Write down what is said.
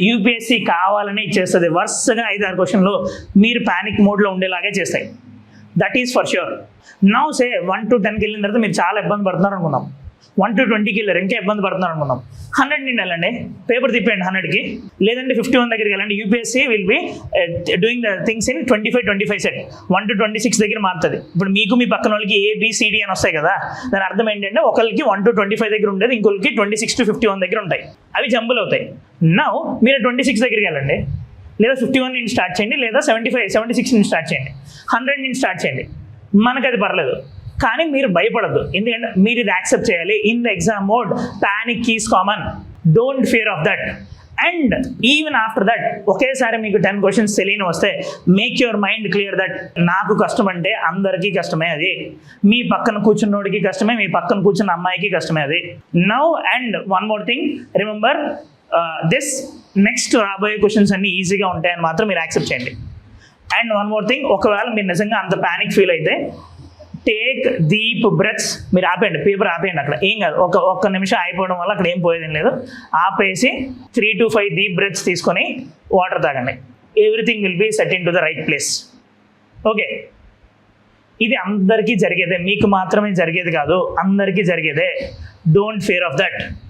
UPSC కావాలని ఇచ్చేస్తుంది. వరుసగా 5-6 క్వశ్చన్లు మీరు ప్యానిక్ మోడ్లో ఉండేలాగే చేస్తాయి. That is for sure. Now say 1 to 10కి వెళ్ళిన తర్వాత మీరు చాలా ఇబ్బంది పడుతున్నారు అనుకుందాం. 1 to 20కి వెళ్ళారు, ఇంకా ఇబ్బంది పడుతున్నారు అనుకుందాం. 100 నుండి వెళ్ళండి, పేపర్ తిప్పండి 100కి, లేదంటే 51 దగ్గరికి వెళ్ళండి. UPSC will be doing the things in 25 set. 1 to 26 దగ్గర మారుతుంది. ఇప్పుడు మీకు మీ పక్కన వాళ్ళకి ABCD అని వస్తాయి కదా, దాని అర్థం ఏంటంటే ఒకరికి 1 to 25 దగ్గర ఉండేది, ఇంకొకరికి 26 to 51 దగ్గర ఉంటాయి. అవి జంబులు అవుతాయి. నౌ మీరు 26 దగ్గరికి వెళ్ళండి, లేదా 51 నుంచి స్టార్ట్ చేయండి, లేదా 76 నుంచి స్టార్ట్ చేయండి, 100 నుంచి స్టార్ట్ చేయండి. మనకు అది పర్లేదు, కానీ మీరు భయపడద్దు. ఎందుకంటే మీరు ఇది యాక్సెప్ట్ చేయాలి. In the exam mode panic is common, don't fear of that. And even after that ఒకేసారి మీకు 10 క్వశ్చన్స్ తెలియని వస్తే make your mind clear that నాకు కష్టం అంటే అందరికీ కష్టమే అది. మీ పక్కన కూర్చున్నోడికి కష్టమే, మీ పక్కన కూర్చున్న అమ్మాయికి కష్టమే అది. Now and one more thing, remember this, next రాబోయే క్వశ్చన్స్ అన్ని ఈజీగా ఉంటాయని మాత్రం మీరు యాక్సెప్ట్ చేయండి. అండ్ వన్ మోర్ థింగ్, ఒకవేళ మీరు నిజంగా అంత ప్యానిక్ ఫీల్ అయితే టేక్ డీప్ బ్రెత్స్. మీరు ఆపేయండి, పేపర్ ఆపేయండి, అక్కడ ఏం కాదు. ఒక్క నిమిషం అయిపోవడం వల్ల అక్కడ ఏం పోయేదేం లేదు. ఆపేసి 3 to 5 డీప్ బ్రెత్స్ తీసుకొని వాటర్ తాగండి. Everything will be set into the right place. Okay, ఇది అందరికీ జరిగేదే, మీకు మాత్రమే జరిగేది కాదు, అందరికీ జరిగేదే. Don't fear of that.